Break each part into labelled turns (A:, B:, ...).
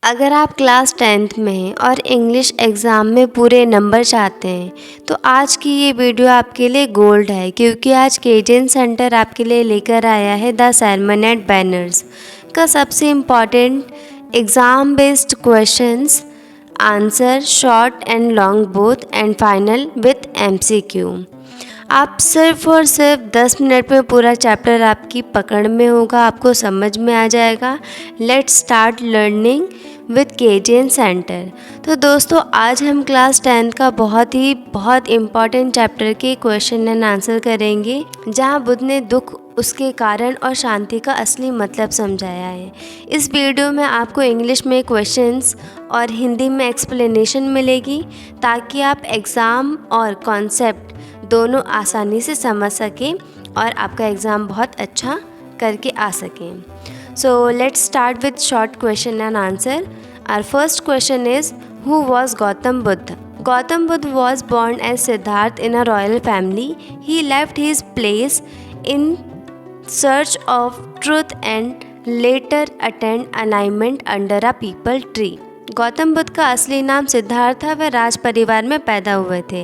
A: अगर आप class 10th में हैं और इंग्लिश एग्ज़ाम में पूरे नंबर चाहते हैं तो आज की ये वीडियो आपके लिए गोल्ड है, क्योंकि आज केजन सेंटर आपके लिए लेकर आया है द sermon at बैनर्स का सबसे important exam based questions, answer short and long both and final with MCQ। आप सिर्फ और सिर्फ 10 मिनट में पूरा चैप्टर आपकी पकड़ में होगा, आपको समझ में आ जाएगा। Let's start learning with केजन centre. तो दोस्तों, आज हम क्लास 10th का बहुत इम्पॉर्टेंट चैप्टर के क्वेश्चन एंड आंसर करेंगे, जहां बुद्ध ने दुख, उसके कारण और शांति का असली मतलब समझाया है। इस वीडियो में आपको इंग्लिश में क्वेश्चंस और हिंदी में एक्सप्लेनेशन मिलेगी, ताकि आप एग्ज़ाम और कॉन्सेप्ट दोनों आसानी से समझ सकें और आपका एग्ज़ाम बहुत अच्छा करके आ सकें। So let's start with short question and answer. Our first question is, who was Gautam Buddha? Gautam Buddha was born as Siddharth in a royal family. He left his place in search of truth and later attained enlightenment under a peepal tree. Gautam Buddha का असली नाम सिद्धार्थ था। वह राज परिवार में पैदा हुए थे,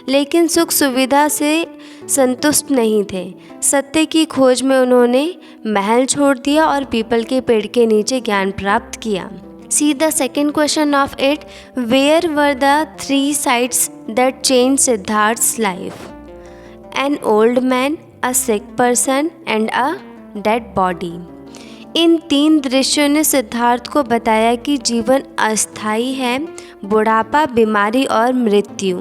A: लेकिन सुख सुविधा से संतुष्ट नहीं थे। सत्य की खोज में उन्होंने महल छोड़ दिया और पीपल के पेड़ के नीचे ज्ञान प्राप्त किया। See the second question of it, where were the 3 sights that changed Siddhartha's life? An old man, a sick person and a dead body. इन 3 दृश्यों ने सिद्धार्थ को बताया कि जीवन अस्थायी है, बुढ़ापा, बीमारी और मृत्यु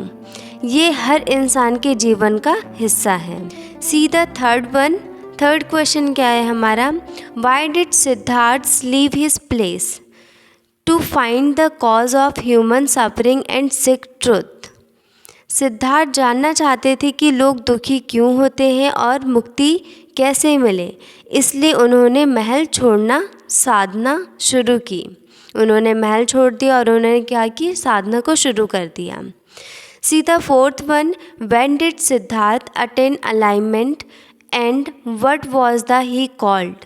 A: ये हर इंसान के जीवन का हिस्सा है। See the third one. Third question क्या है हमारा? Why did Siddhartha leave his place? To find the cause of human suffering and seek truth. Siddhartha जानना चाहते थे कि लोग दुखी क्यों होते हैं और मुक्ति कैसे मिले, इसलिए उन्होंने महल छोड़ना साधना शुरू की। उन्होंने महल छोड़ दिया और उन्होंने क्या की? साधना को शुरू कर दिया। See the fourth one, when did Siddhartha attain alignment and what was the he called?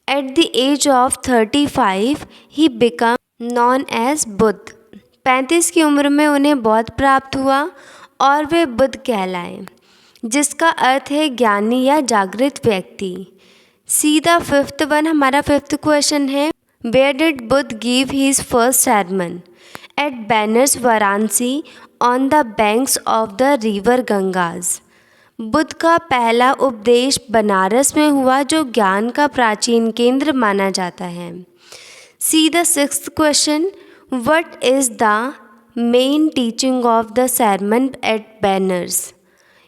A: At the age of 35 he become known as Buddha. 35 की उम्र में उन्हें बौद्ध प्राप्त हुआ और वे बुद्ध कहलाए, जिसका अर्थ है ज्ञानी या जागृत व्यक्ति। See the fifth one. हमारा फिफ्थ क्वेश्चन है, where did Buddha give his first sermon? At Banaras Varanasi on the banks of the river Ganges. Buddha का पहला उपदेश बनारस में हुआ, जो ज्ञान का प्राचीन केंद्र माना जाता है। See the sixth question, what is the main teaching of the sermon at Benares?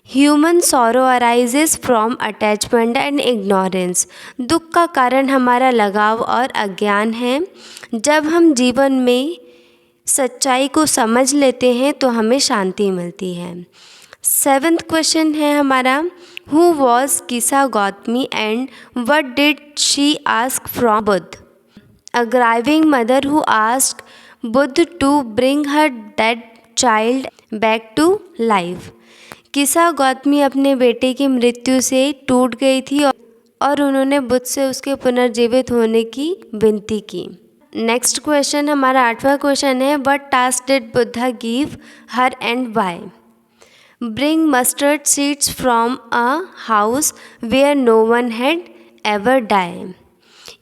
A: Human sorrow arises from attachment and ignorance. दुख का कारण हमारा लगाव और अज्ञान है। जब हम जीवन में सच्चाई को समझ लेते हैं तो हमें शांति मिलती है। सेवेंथ क्वेश्चन है हमारा, who was Kisa Gautami and what did she ask from Buddha? A grieving mother who asked Buddha to bring her dead child back to life. Kisa Gautami अपने बेटे की मृत्यु से टूट गई थी और उन्होंने बुद्ध से उसके पुनर्जीवित होने की विनती की। नेक्स्ट क्वेश्चन, हमारा 8वां क्वेश्चन है, what task did Buddha give her and why? Bring mustard seeds from a house where no one had ever die.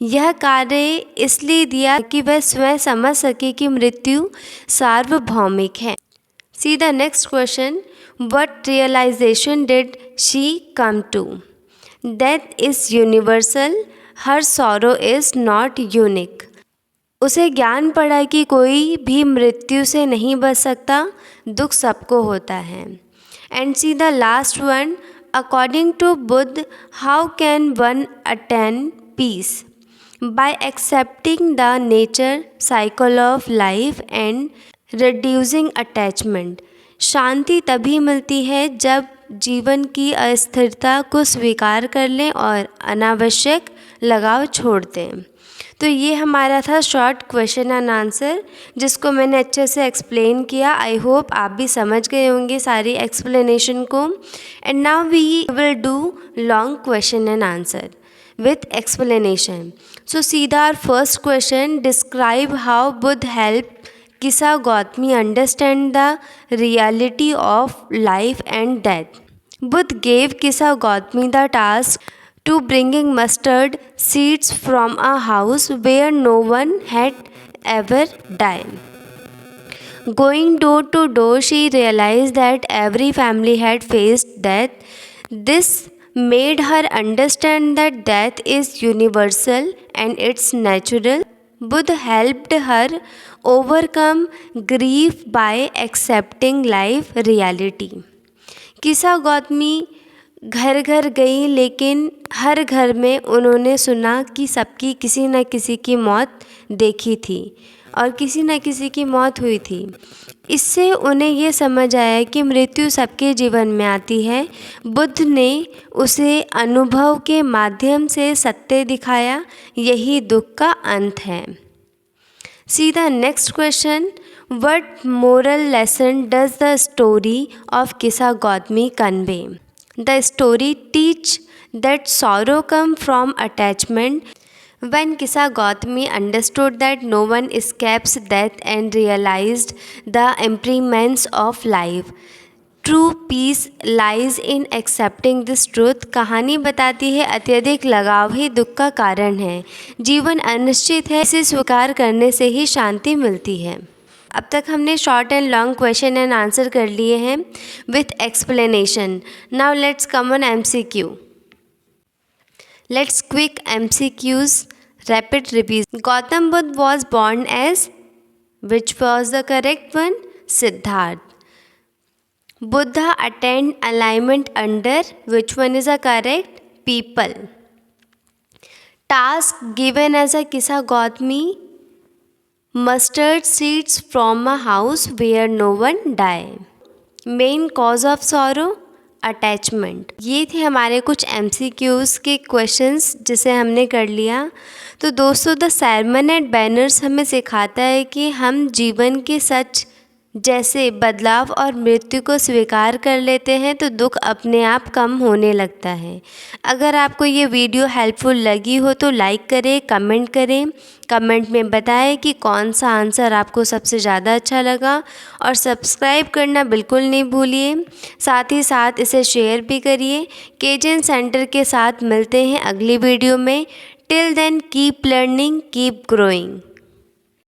A: यह कार्य इसलिए दिया कि वह स्वयं समझ सके कि मृत्यु सार्वभौमिक है। See the next question, what realization did she come to? Death is universal, her sorrow is not unique. उसे ज्ञान पड़ा कि कोई भी मृत्यु से नहीं बच सकता, दुख सबको होता है। And see the last one, according to Buddha, how can one attain peace? By accepting the nature cycle of life and reducing attachment. शांति तभी मिलती है जब जीवन की अस्थिरता को स्वीकार कर लें और अनावश्यक लगाव छोड़ दें। तो ये हमारा था शॉर्ट क्वेश्चन एंड आंसर, जिसको मैंने अच्छे से एक्सप्लेन किया। आई होप आप भी समझ गए होंगे सारी एक्सप्लेनेशन को। And now we will do long question and answer with explanation. So सीधा our first question, describe how Buddha helped Kisa Gautami understand the reality of life and death. Buddha gave Kisa Gautami the task to bringing mustard seeds from a house where no one had ever died. Going door to door, she realized that every family had faced death. This made her understand that death is universal and it's natural. Buddha helped her overcome grief by accepting life reality. किसा गौतमी घर घर गई, लेकिन हर घर में उन्होंने सुना कि सबकी किसी न किसी की मौत देखी थी और किसी न किसी की मौत हुई थी। इससे उन्हें ये समझ आया कि मृत्यु सबके जीवन में आती है। बुद्ध ने उसे अनुभव के माध्यम से सत्य दिखाया, यही दुख का अंत है। सीधा next question, what moral lesson does the story of Kisa Gautami convey? The story teach that sorrow come from attachment. When Kisa Gautami understood that no one escapes death and realized the impermanence of life, true peace lies in accepting this truth. कहानी बताती है अत्यधिक लगाव ही दुख का कारण है। जीवन अनिश्चित है, इसे स्वीकार करने से ही शांति मिलती है। अब तक हमने short and long question and answer कर लिए हैं with explanation. Now let's come on MCQ. Let's quick MCQs, rapid revision. Gautam Buddha was born as, which was the correct one? Siddharth. Buddha attained alignment under, which one is the correct? People. Task given as a Kisa Gautami, mustard seeds from a house where no one died. Main cause of sorrow, attachment. ये थे हमारे कुछ MCQs के questions जिसे हमने कर लिया। तो दोस्तों, द sermon at banners हमें सिखाता है कि हम जीवन के सच जैसे बदलाव और मृत्यु को स्वीकार कर लेते हैं तो दुख अपने आप कम होने लगता है। अगर आपको ये वीडियो हेल्पफुल लगी हो तो लाइक करें, कमेंट करें, कमेंट में बताएं कि कौन सा आंसर आपको सबसे ज़्यादा अच्छा लगा और सब्सक्राइब करना बिल्कुल नहीं भूलिए। साथ ही साथ इसे शेयर भी करिए। केजन सेंटर के साथ मिलते हैं अगली वीडियो में। Till then keep learning, keep growing.